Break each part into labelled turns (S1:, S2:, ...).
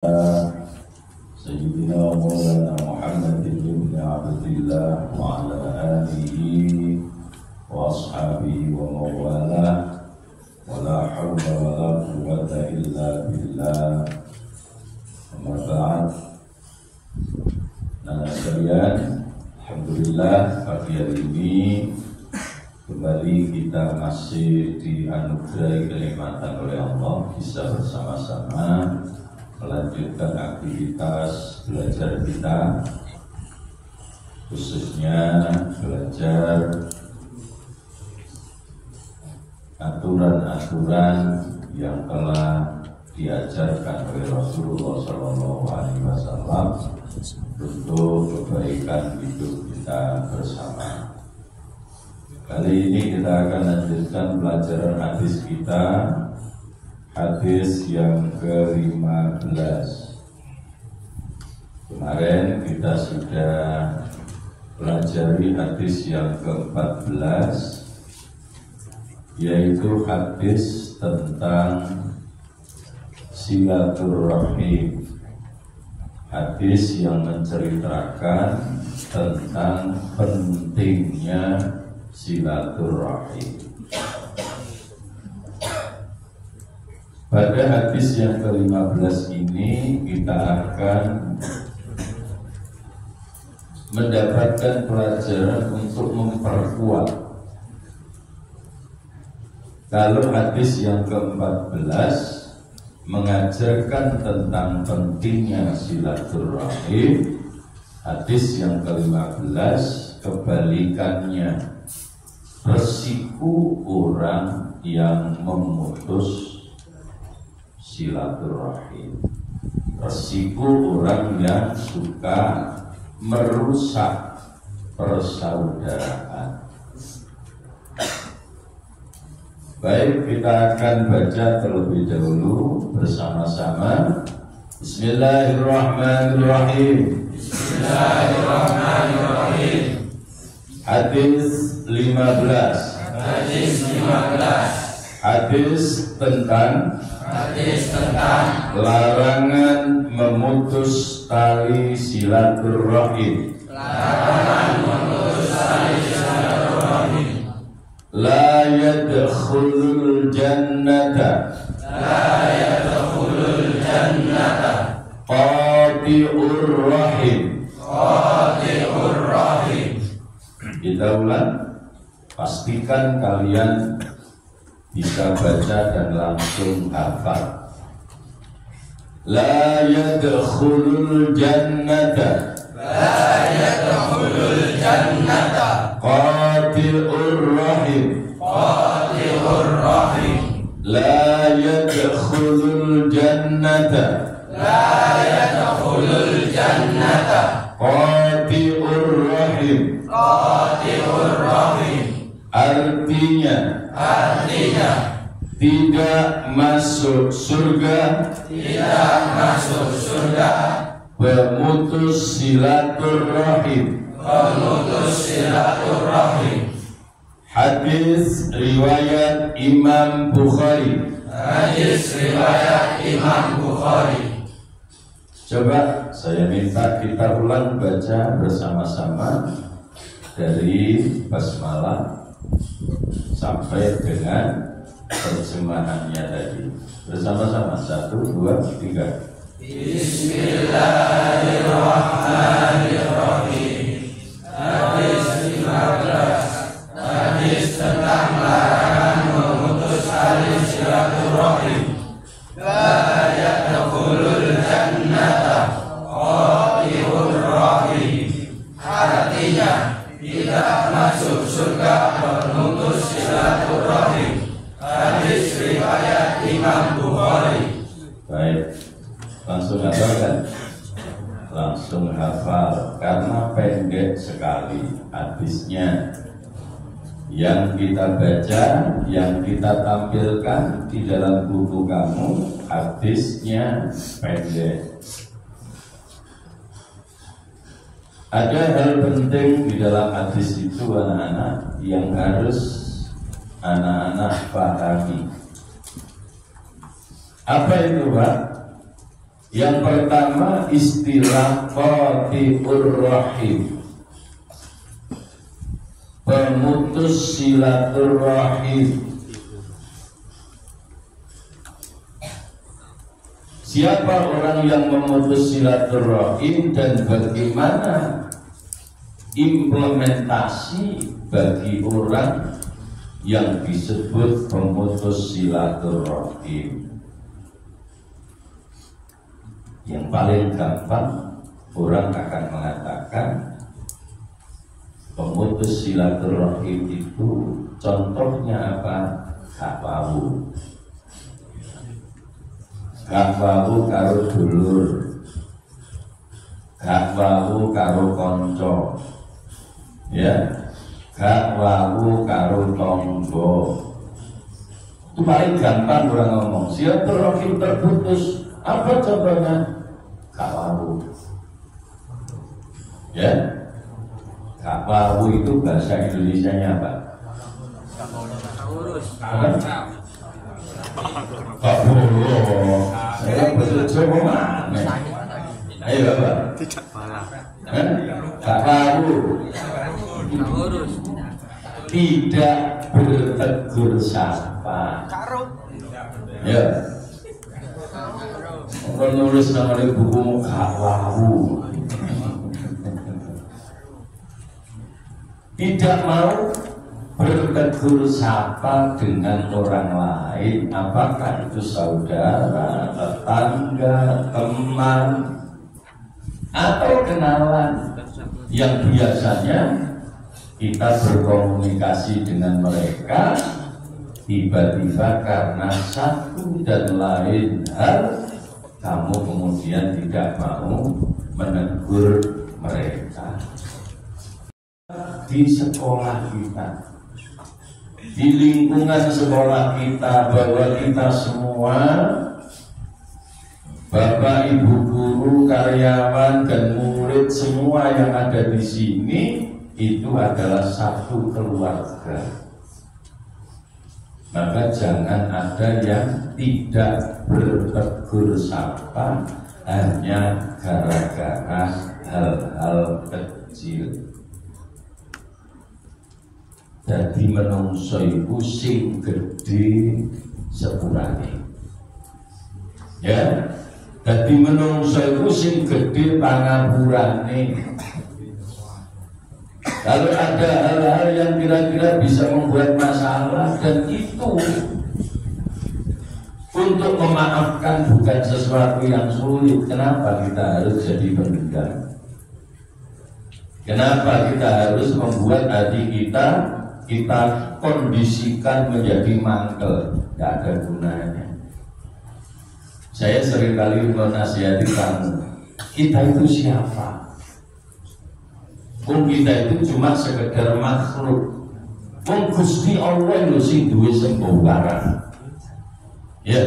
S1: سيدنا مولانا محمد بن عبد الله وعلى آله وأصحابه ومن والاه ولا حول ولا قوة إلا بالله. Amma ba'd. Nah sekalian, alhamdulillah pagi hari ini kembali kita masih dianugerahi kenikmatan oleh Allah bisa bersama-sama melanjutkan aktivitas belajar kita, khususnya belajar aturan-aturan yang telah diajarkan oleh Rasulullah SAW untuk kebaikan hidup kita bersama. Kali ini kita akan lanjutkan pelajaran hadis kita, hadis yang ke-15. Kemarin kita sudah pelajari hadis yang ke-14, yaitu hadis tentang silaturahim, hadis yang menceritakan tentang pentingnya silaturahim. Pada hadis yang ke-15 ini kita akan mendapatkan pelajaran untuk memperkuat. Kalau hadis yang ke-14 mengajarkan tentang pentingnya silaturahim, hadis yang ke-15 kebalikannya, resiko orang yang memutus silaturahim, resiko orang yang suka merusak persaudaraan. Baik, kita akan baca terlebih dahulu bersama-sama. Bismillahirrahmanirrahim.
S2: Bismillahirrahmanirrahim.
S1: Hadis 15.
S2: Hadis 15.
S1: Hadis tentang larangan memutus tali silaturahim.
S2: Larangan memutus tali silaturahim.
S1: La yadkhulul jannata.
S2: La yadkhulul jannata.
S1: Qati'ur rahim.
S2: Qati'ur rahim.
S1: Kita ulang. Pastikan kalian bisa baca dan langsung hafal. La yadkhulul jannata.
S2: La yadkhulul jannata.
S1: Qati'ur rahim.
S2: Qati'ur rahim.
S1: La yadkhulul jannata.
S2: La yadkhulul jannata.
S1: Qati'ur rahim.
S2: Qati'ur rahim.
S1: Artinya tidak masuk surga,
S2: tidak masuk surga
S1: pemutus silaturahim.
S2: pemutus silaturahim.
S1: Hadis riwayat Imam Bukhari.
S2: Hadis riwayat Imam Bukhari.
S1: Coba saya minta kita ulang baca bersama-sama dari basmalah sampai dengan terjemahannya tadi. Bersama-sama 1, 2, 3.
S2: Bismillahirrahmanirrahim. Hadis 15. Hadis tentang larangan memutus tali silaturahim. La yadkhulul jannata qati'ur rahim. Artinya tidak masuk surga pemutus silaturahim. Hadis riwayat Imam Bukhari.
S1: Baik, langsung hafal kan? Langsung hafal karena pendek sekali hadisnya. Yang kita baca, yang kita tampilkan di dalam buku kamu, hadisnya pendek. Ada hal penting di dalam hadis itu anak-anak yang harus anak-anak pahami. Apa itu, Pak? Yang pertama istilah qati'ur rahim, pemutus silaturahim. Siapa orang yang memutus silaturahim dan bagaimana implementasi bagi orang yang disebut pemutus silaturahim? Yang paling gampang orang akan mengatakan pemutus silaturahim itu contohnya apa? Gak tahu. Gak wau karo dulur, gak wau karo konco, ya, gak wau karo tonggo. Itu paling gampang orang ngomong. Silaturahim terputus, apa contohnya? Gak wau, ya. Gak wau itu bahasa Indonesianya apa? Pak Bolo, saya betul mana? Ayo Bapak. Tidak malah. Gak tahu. Tidak bertegur sapa. Ya. Kalau nulis nama di buku gak tahu. Tidak mau bertegur sapa dengan orang lain, apakah itu saudara, tetangga, teman, atau kenalan yang biasanya kita berkomunikasi dengan mereka, tiba-tiba karena satu dan lain hal kamu kemudian tidak mau menegur mereka. Di sekolah kita, di lingkungan sekolah kita, bahwa kita semua, Bapak, Ibu guru, karyawan, dan murid semua yang ada di sini itu adalah satu keluarga. Maka jangan ada yang tidak bertegur sapa hanya gara-gara hal-hal kecil. Jadi menungso iku sing gede sepurane. Ya, jadi menungso iku sing gede pangapurane. Kalau ada hal-hal yang kira-kira bisa membuat masalah dan itu untuk memaafkan bukan sesuatu yang sulit, kenapa kita harus jadi pendendam? Kenapa kita harus membuat hati kita kondisikan menjadi mangkel? Tidak ada gunanya. Saya seringkali menasihati kamu, kita itu siapa? Kita itu cuma sekedar makhluk. Gusti Allah itu sing duwe sembokaran. Ya,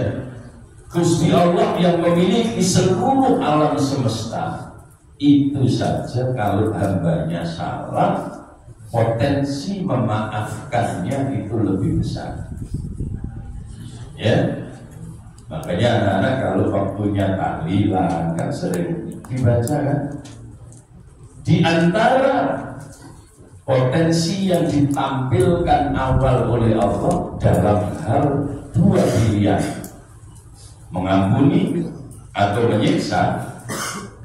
S1: Gusti Allah yang memiliki seluruh alam semesta. Itu saja kalau hambanya salah, potensi memaafkannya itu lebih besar. Ya, makanya anak-anak kalau waktunya tahlilan kan sering dibaca kan. Di antara potensi yang ditampilkan awal oleh Allah dalam hal dua pilihan, mengampuni atau menyiksa,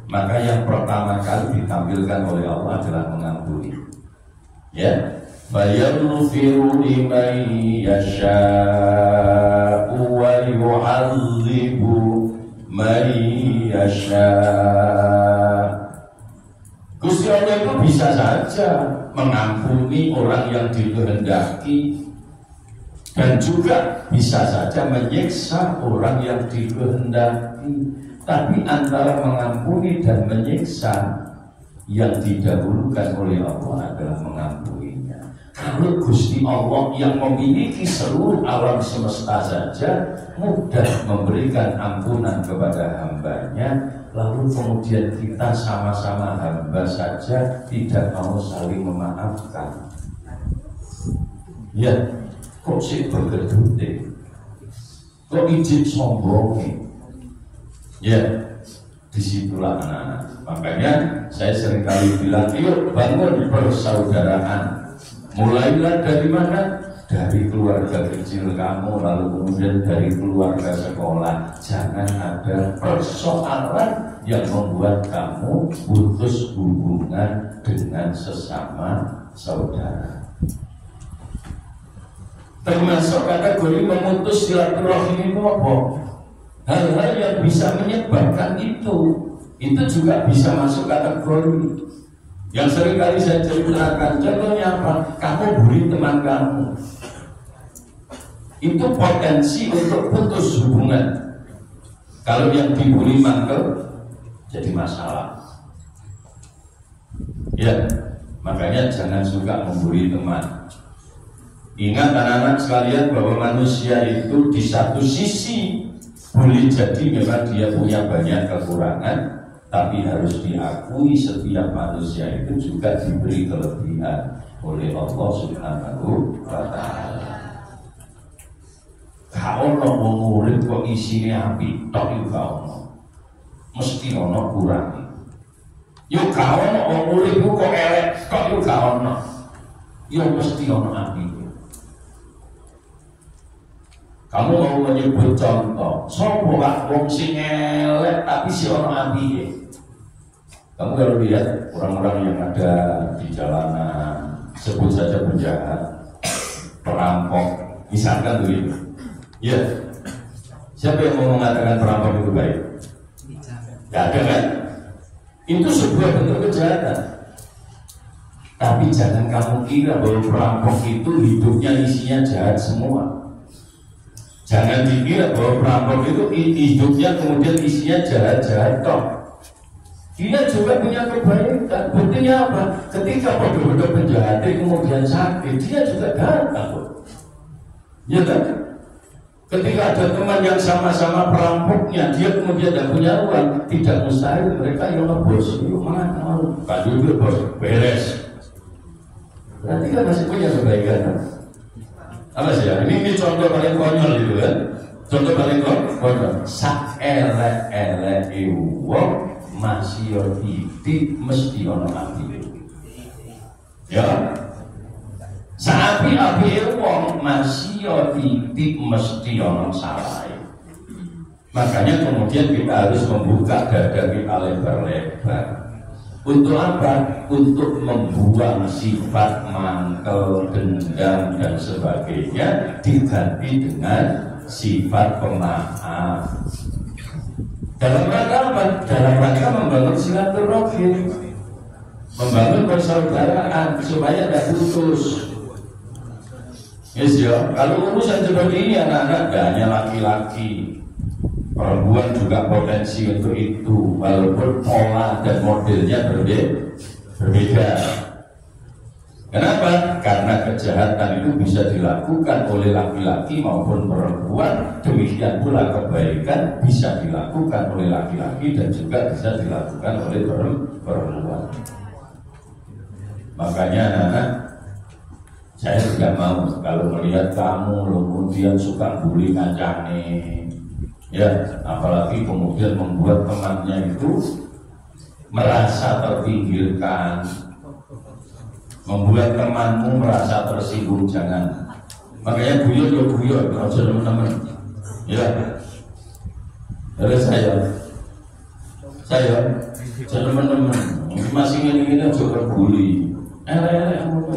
S1: maka yang pertama kali ditampilkan oleh Allah adalah mengampuni. Ya, fayaghfiru liman yasha'u wa yu'adzibu man yasha'. Gusti Allah itu bisa saja mengampuni orang yang dikehendaki dan juga bisa saja menyiksa orang yang dikehendaki. Tapi antara mengampuni dan menyiksa, yang didahulukan oleh Allah adalah mengampuninya. Kalau Gusti Allah yang memiliki seluruh alam semesta saja mudah memberikan ampunan kepada hambanya, lalu kemudian kita sama-sama hamba saja tidak mau saling memaafkan. Ya, kok sih bergedute? Kok izin sombong? Ya, Disitulah anak-anak. Makanya saya seringkali bilang, yuk bangun persaudaraan. Mulailah dari mana? Dari keluarga kecil kamu, lalu kemudian dari keluarga sekolah. Jangan ada persoalan yang membuat kamu putus hubungan dengan sesama saudara. Termasuk kategori memutus silaturahmi itu apa? Hal-hal yang bisa menyebabkan itu juga bisa masuk kategori. Yang seringkali saya ceritakan, contohnya apa? Kamu bully teman kamu, itu potensi untuk putus hubungan. Kalau yang dibully mangkel, jadi masalah. Ya, makanya jangan suka membuli teman. Ingat anak-anak sekalian bahwa manusia itu di satu sisi boleh jadi memang dia punya banyak kekurangan, tapi harus diakui setiap manusia itu juga diberi kelebihan oleh Allah Subhanahu wa Ta'ala. Kau no wong urip kok isine apik tok yo kau. Mesti ono kurang. Yo kau no wong urip kok elek kok yo kau no. Yo mesti ono apik. Kamu mau menyebut contoh, sopo kak wong sing elek tapi si ono apike. Kamu kalau lihat orang-orang yang ada di jalanan, sebut saja penjahat, perampok, misalkan begitu. Ya, siapa yang mau mengatakan perampok itu baik? Tidak ada kan? Itu sebuah bentuk kejahatan. Tapi jangan kamu kira bahwa perampok itu hidupnya isinya jahat semua. Jangan dikira bahwa perampok itu hidupnya kemudian isinya jahat-jahat toh. Dia juga punya kebaikan. Buktinya apa? Ketika bodoh-bodoh penjahat kemudian sakit, dia juga datang. Ya kan? Ketika ada teman yang sama-sama perampoknya, dia kemudian tidak punya uang, tidak mustahil mereka yang ngebos. Yuk mana? Kado dulu bos, beres. Berarti kan masih punya kebaikan. Apa sih ya? Ini contoh paling konyol gitu kan? Contoh paling konyol. Sak elek wong masih yo titik mesti ono api. Ya. Sapi-api wong masih yo titik mesti ono salah. Makanya kemudian kita harus membuka dada kita lebar-lebar. Untuk apa? Untuk membuang sifat mangkel, dendam dan sebagainya, diganti dengan sifat pemaaf. Dalam rangka apa? Dalam rangka membangun silaturahmi, membangun persaudaraan supaya tidak putus. Yes ya, kalau urusan seperti ini anak-anak gak hanya laki-laki, perempuan juga potensi untuk itu, walaupun pola dan modelnya berbeda. Kenapa? Karena kejahatan itu bisa dilakukan oleh laki-laki maupun perempuan. Demikian pula kebaikan bisa dilakukan oleh laki-laki dan juga bisa dilakukan oleh perempuan. Makanya anak-anak, saya juga mau kalau melihat kamu kemudian suka bully kancane, ya, apalagi kemudian membuat temannya itu merasa terpinggirkan, membuat temanmu merasa tersinggung, jangan. Makanya guyon, aja teman-teman. Ya, dari saya, teman-teman masih ingin juga bully. Apa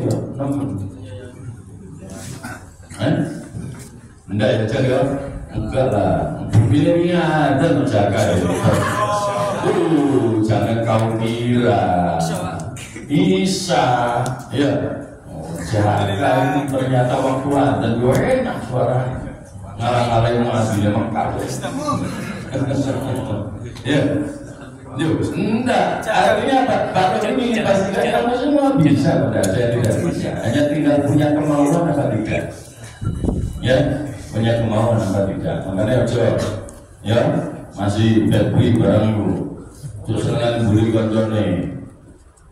S1: ya, teman. Enggak ya jaga, enggak lah. Bilangnya ada menjaga ya. Jangan kau kira bisa, ya. Jaga ini ternyata waktu dan gue enak suara ngalah-ngalah yang masih mengkar. Ya, enggak. Artinya apa? Kalau ini pastikan kamu semua bisa, pada saya tidak bisa. Hanya tinggal punya kemauan apa tidak. Ya, punya kemauan apa tidak. Makanya ojo, ya masih bad boy barang lu, terus dengan bully koncone.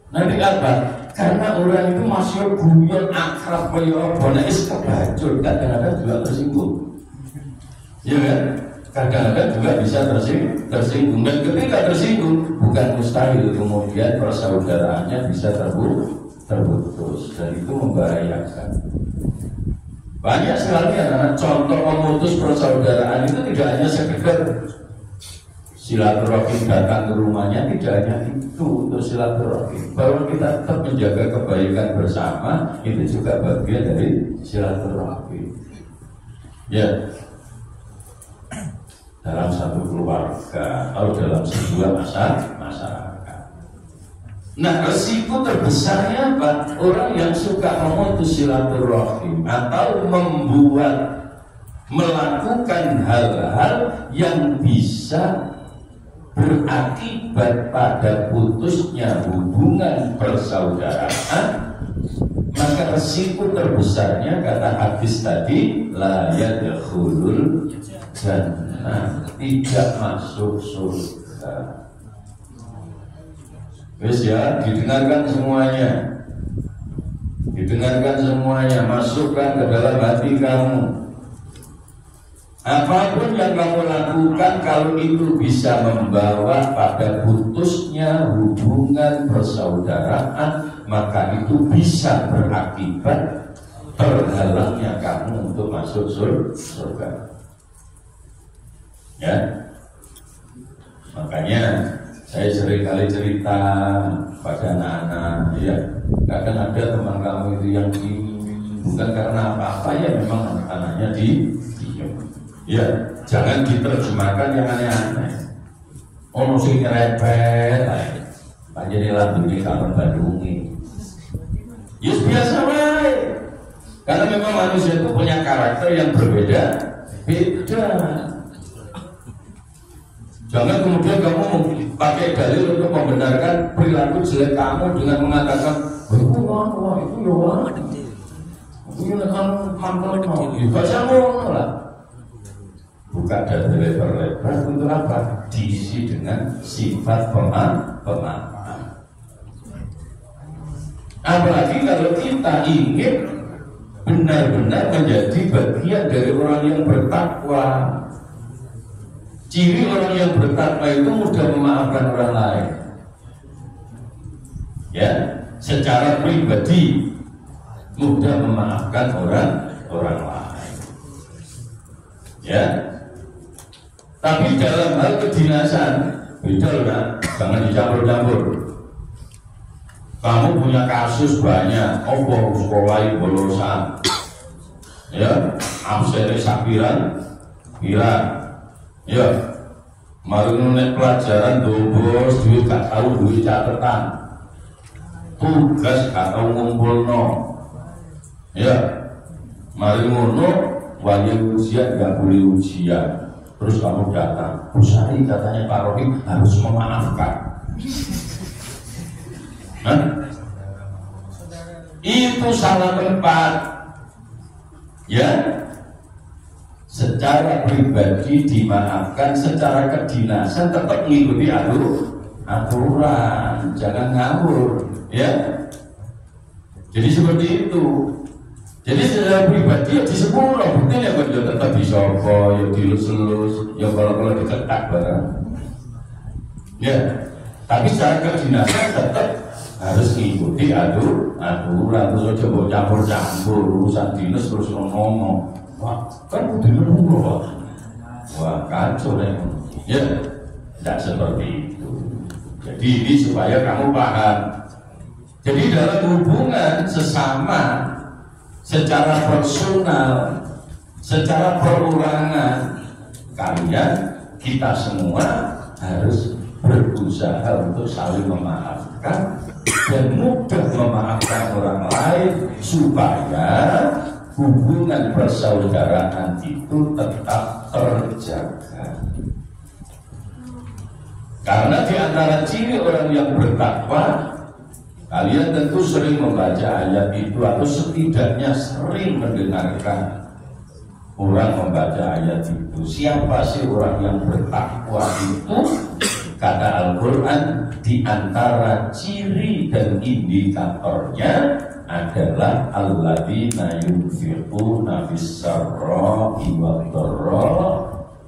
S1: Nanti apa? Karena orang itu masih guyon akrab kaya apa, nek is kebajul kadang-kadang juga tersinggung. Ya kan? kadang-kadang juga bisa tersinggung, dan ketika tersinggung bukan mustahil kemudian persaudaraannya bisa terputus, dan itu membahayakan. Banyak sekali anak contoh memutus persaudaraan itu tidak hanya sekedar silaturahim datang ke rumahnya, tidak hanya itu untuk silaturahim, bahwa kita tetap menjaga kebaikan bersama itu juga bagian dari silaturahim. Ya, dalam satu keluarga atau dalam sebuah masyarakat. Nah, resiko terbesarnya apa? Orang yang suka memutus silaturahim atau melakukan hal-hal yang bisa berakibat pada putusnya hubungan persaudaraan, maka resiko terbesarnya kata hadis tadi la yadkhulul jannah, tidak masuk surga. Wes ya, didengarkan semuanya, masukkan ke dalam hati kamu. Apapun yang kamu lakukan, kalau itu bisa membawa pada putusnya hubungan persaudaraan, maka itu bisa berakibat terhalangnya kamu untuk masuk surga. Ya, makanya saya sering kali cerita pada anak-anak, ya, kadang ada teman kamu itu yang bukan karena apa-apa, ya memang anak-anaknya diem. Ya, jangan diterjemahkan yang aneh-aneh. Ono sing nyerempet, panjene lambene kapan Bandungi. Ya biasa wae. Karena memang manusia itu punya karakter yang berbeda. Jangan kemudian kamu pakai dalil untuk membenarkan perilaku jelek kamu dengan mengatakan, itu buka dari lebar-lebar untuk apa? Diisi dengan sifat pemaaf. Apalagi kalau kita ingin benar-benar menjadi bagian dari orang yang bertakwa. Ciri orang yang bertakwa itu mudah memaafkan orang lain. Ya, secara pribadi mudah memaafkan orang lain. Ya. Tapi dalam hal kedinasan beda kan, jangan dicampur-campur. Kamu punya kasus banyak, sekolah bolosan, ya, absen sapiran, ya, mari nunek pelajaran dobos, duit gak tahu duit catatan, tugas gak tahu ngumpulno, ya, mari ngono, wajib ujian gak boleh ujian. Terus kamu datang, Bu Sari katanya Pak Rohim harus memaafkan. Itu salah tempat. Ya, secara pribadi dimaafkan, secara kedinasan tetap mengikuti aturan, jangan ngawur. Ya, jadi seperti itu. Jadi secara pribadi ya di sekolah, buktinya ya kan ya tetap disokok, ya dilus-lus, ya kalau diketak barang. Ya, tapi secara kedinasan tetap harus mengikuti aturan, terus coba campur-campur urusan dinas terus ngomong. Wah, kan udah nunggu. Wah, kacau deh. Ya, tidak seperti itu. Jadi ini supaya kamu paham. Jadi dalam hubungan sesama, secara personal, secara perorangan, kita semua harus berusaha untuk saling memaafkan dan mudah memaafkan orang lain supaya hubungan persaudaraan itu tetap terjaga. Karena di antara ciri orang yang bertakwa, kalian tentu sering membaca ayat itu atau setidaknya sering mendengarkan orang membaca ayat itu. Siapa sih orang yang bertakwa itu? Kata Al-Quran, di antara ciri dan indikatornya adalah alladzina yunfiquna fis-sarra'i wad-dharra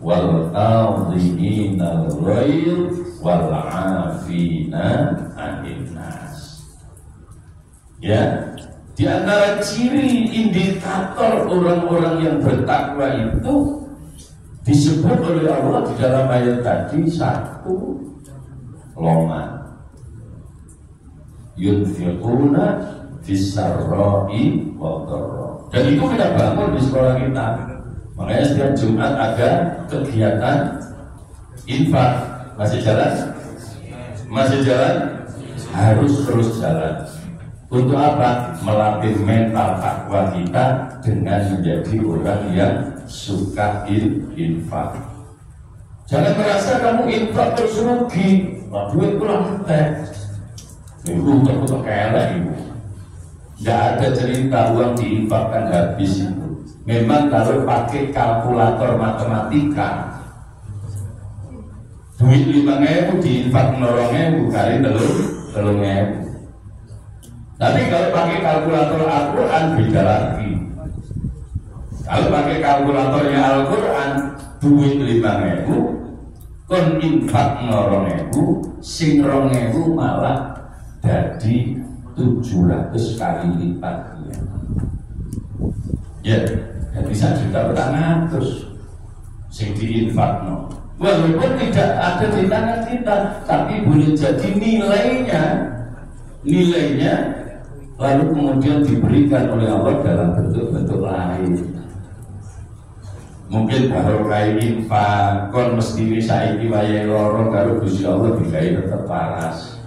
S1: wal kadhimina al-ghaidh wal 'afina 'anil nas. Ya, di antara ciri indikator orang-orang yang bertakwa itu disebut oleh Allah di dalam ayat tadi, satu, loman, yunfiquna fis-sarra'i wad-dharra. Dan itu kita bangun di sekolah kita. Makanya setiap Jumat ada kegiatan infak. Masih jalan? Masih jalan? Harus terus jalan. Untuk apa? Melatih mental takwa kita dengan menjadi orang yang suka infak. Jangan merasa kamu infak terus rugi. Wah, duit kurang teh. Ibu untuk kelek ibu. Tidak ada cerita uang diinfakkan habis itu. Memang kalau pakai kalkulator matematika, duit 5.000 diinfak 0.000 kali 3.000. Tapi kalau pakai kalkulator Al-Quran beda lagi. Kalau pakai kalkulatornya Al-Quran, duit 5.000 kon infak 0.000, sing 2.000 malah jadi 700 kali lipatnya. Ya, jadi 1 juta petang terus sing diinfakno. Walaupun tidak ada di tangan kita, tapi boleh jadi nilainya lalu kemudian diberikan oleh Allah dalam bentuk-bentuk lain. Mungkin barokah infak kon mesti saiki wayahe lara karo Gusti Allah digawe tetep waras.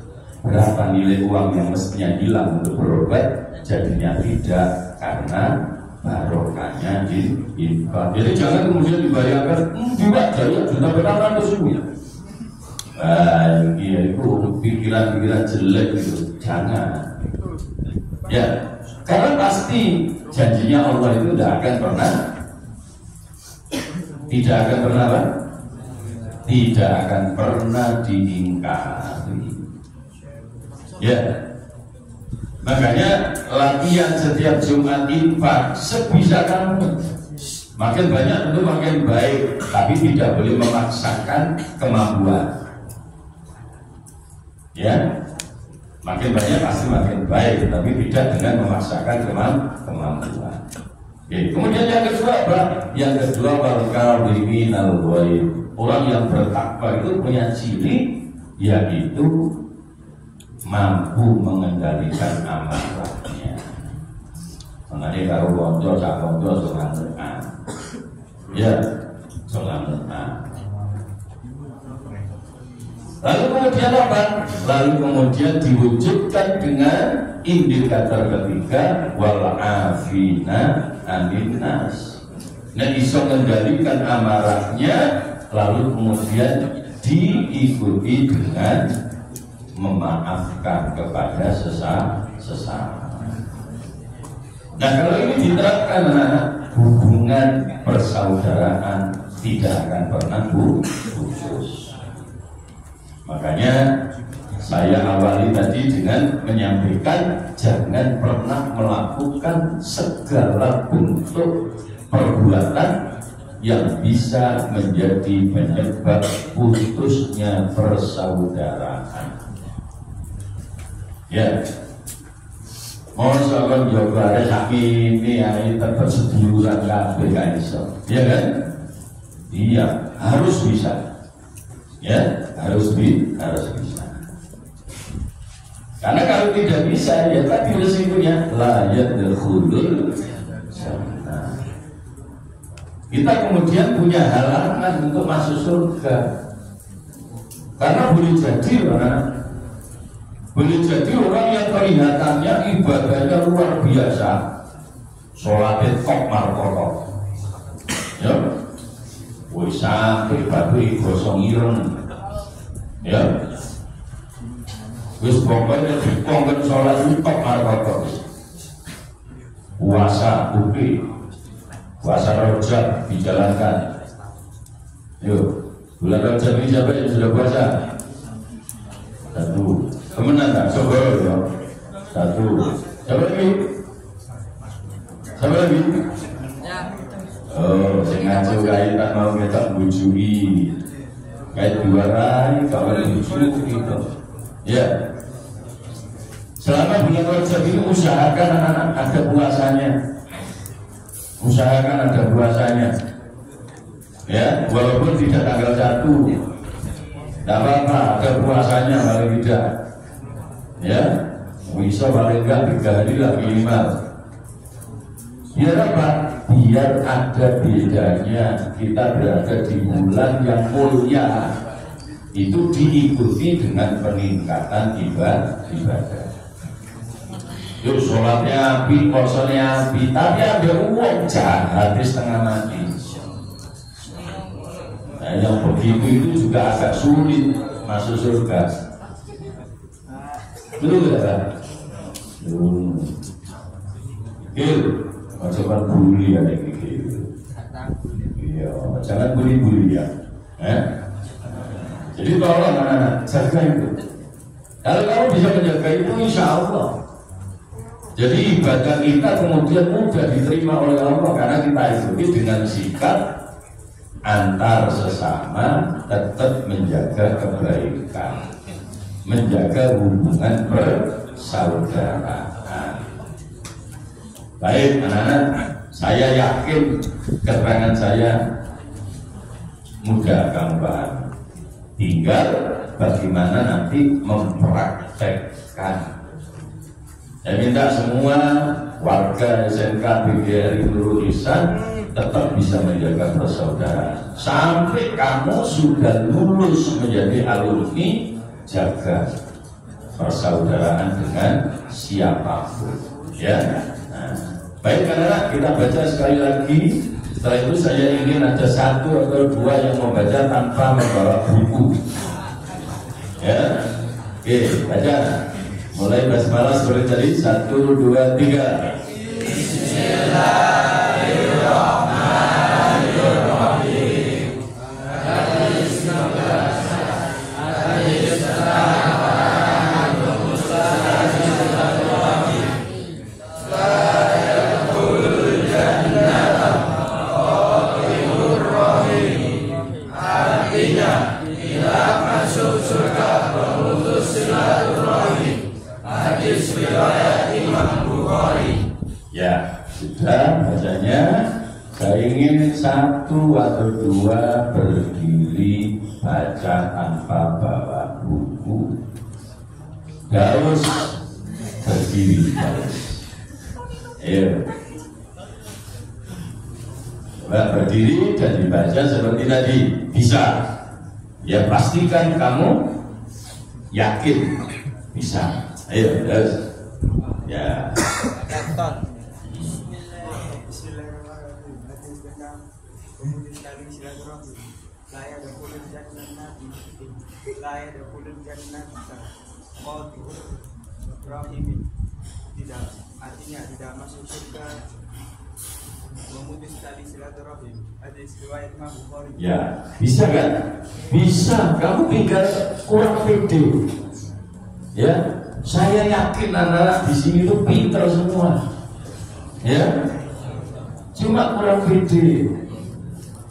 S1: Berapa nilai uang yang mestinya hilang untuk berobat jadinya tidak karena barokahnya infak. Jadi jangan kemudian dibayangkan juga jadi juta berapa ribu. Iya itu pikiran-pikiran jelek itu jangan. Ya, karena pasti janjinya Allah itu tidak akan pernah diingkari. Ya, makanya latihan setiap Jumat infak sebisa kamu. Makin banyak tentu makin baik, tapi tidak boleh memaksakan kemampuan. Ya, makin banyak pasti makin baik, tapi tidak dengan memaksakan kemampuan. Oke. Kemudian yang kedua apa? Yang kedua wal-kadhiminal ghaidh. Orang yang bertakwa itu punya ciri, yaitu mampu mengendalikan amarahnya. Mengenai karo konco sak konco sorangan. Ya, sorangan. Lalu kemudian apa? Lalu kemudian diwujudkan dengan indikator ketiga wal afina 'anil nas. Nah, iso mengendalikan amarahnya, lalu kemudian diikuti dengan memaafkan kepada sesama. Nah, kalau ini diterapkan, hubungan persaudaraan tidak akan pernah putus. Makanya saya awali tadi dengan menyampaikan jangan pernah melakukan segala bentuk perbuatan yang bisa menjadi penyebab putusnya persaudaraan. Ya, mau soal jawabannya sakit ini tetap seduluran kabeh kan iso. Ya kan? Iya, harus bisa. Ya, harus bisa. Karena kalau tidak bisa, ya tadi resikonya la yadkhulul jannah. Kita kemudian punya halangan untuk masuk surga. Karena boleh jadi orang yang kelihatannya ibadahnya luar biasa, sholatnya kok markotok, ya, wis sampai babi gosong ireng, ya, wis pokoknya dikongken sholat itu kok markotok, puasa bukti, puasa Rajab dijalankan, yuk, bulan Rajab ini siapa yang sudah puasa? Satu. Kemenang tak? Coba ya. Satu. Siapa lagi? Siapa lagi? Oh, sengaja kaitan mau ngetok bujui kayak diwarai kalau buju gitu ya. Selama bulan Rajab ini usahakan anak-anak ada puasanya, usahakan ada puasanya ya, walaupun tidak tanggal 1 tidak apa-apa, ada puasanya paling tidak ya, bisa paling enggak 3 hari lah minimal. Biar apa? Biar ada bedanya kita berada di bulan yang mulia, itu diikuti dengan peningkatan ibadah. Yuk sholatnya api, puasanya api, tapi ada uang jahat setengah mati. Nah, yang begitu itu juga agak sulit masuk surga. Betul tidak? Jangan bully ya gitu. Iya, jangan bully ya. Jadi tolong anak-anak jaga itu. Kalau kamu bisa menjaga itu, insya Allah. Jadi ibadah kita kemudian mudah diterima oleh Allah karena kita ikuti dengan sikap antar sesama, tetap menjaga kebaikan, menjaga hubungan persaudaraan. Baik anak-anak, saya yakin keterangan saya mudah gampang. Tinggal bagaimana nanti mempraktekkan. Saya minta semua warga SMK PGRI Nurul Ihsan tetap bisa menjaga persaudaraan. Sampai kamu sudah lulus menjadi alumni, jaga persaudaraan dengan siapapun. Ya. Nah, baik anak-anak, kita baca sekali lagi. Setelah itu saya ingin ada 1 atau 2 yang membaca tanpa membawa buku. Ya, oke, baca. Mulai basmalah seperti tadi. 1, 2, 3. Bismillahirrahmanirrahim. Artinya tidak masuk surga memutus silaturahim. Hadis riwayat Imam Bukhari. Ya, sudah bacanya. Saya ingin 1 atau 2 berdiri baca tanpa bawa buku. Harus berdiri. Ayo. Coba berdiri dan dibaca seperti tadi. Bisa. Ya pastikan kamu yakin bisa. Ayo, terus. Ya.
S2: Tidak, artinya tidak masuk surga, memutus tali silaturahim. Hadis riwayat Imam Bukhari.
S1: Ya, bisa kan? Bisa. Kamu tinggal kurang pede. Ya, saya yakin anak-anak di sini tuh pintar semua. Ya, cuma kurang pede.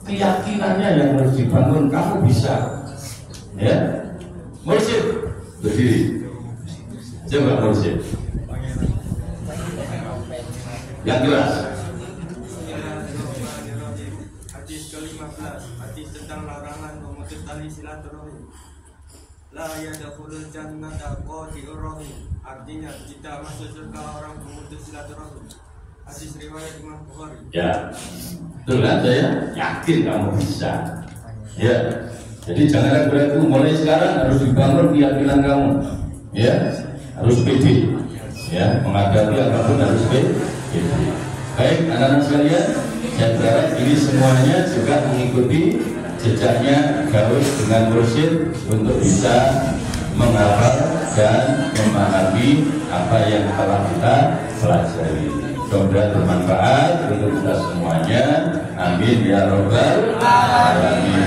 S1: Keyakinannya yang harus dibangun. Kamu bisa. Ya, Mursyid berdiri. Coba Mursyid. Yang jelas.
S2: Hadis ke-15, hadis tentang larangan memutus tali silaturahim. La yadkhulul jannata qati'ur rahim. Artinya tidak masuk surga orang memutus silaturahim. Hadis riwayat Imam Bukhari.
S1: Ya, betul kan? Saya yakin kamu bisa. Ya, jadi jangan ragu-ragu. Mulai sekarang harus dibangun keyakinan kamu. Ya, harus pede. Ya, menghadapi apapun harus pede. Baik, anak-anak sekalian, saya berharap ini semuanya juga mengikuti jejaknya Gaus dengan Mursyid untuk bisa menghafal dan memahami apa yang telah kita pelajari. Mudah-mudahan bermanfaat untuk kita semuanya. Amin ya robbal alamin.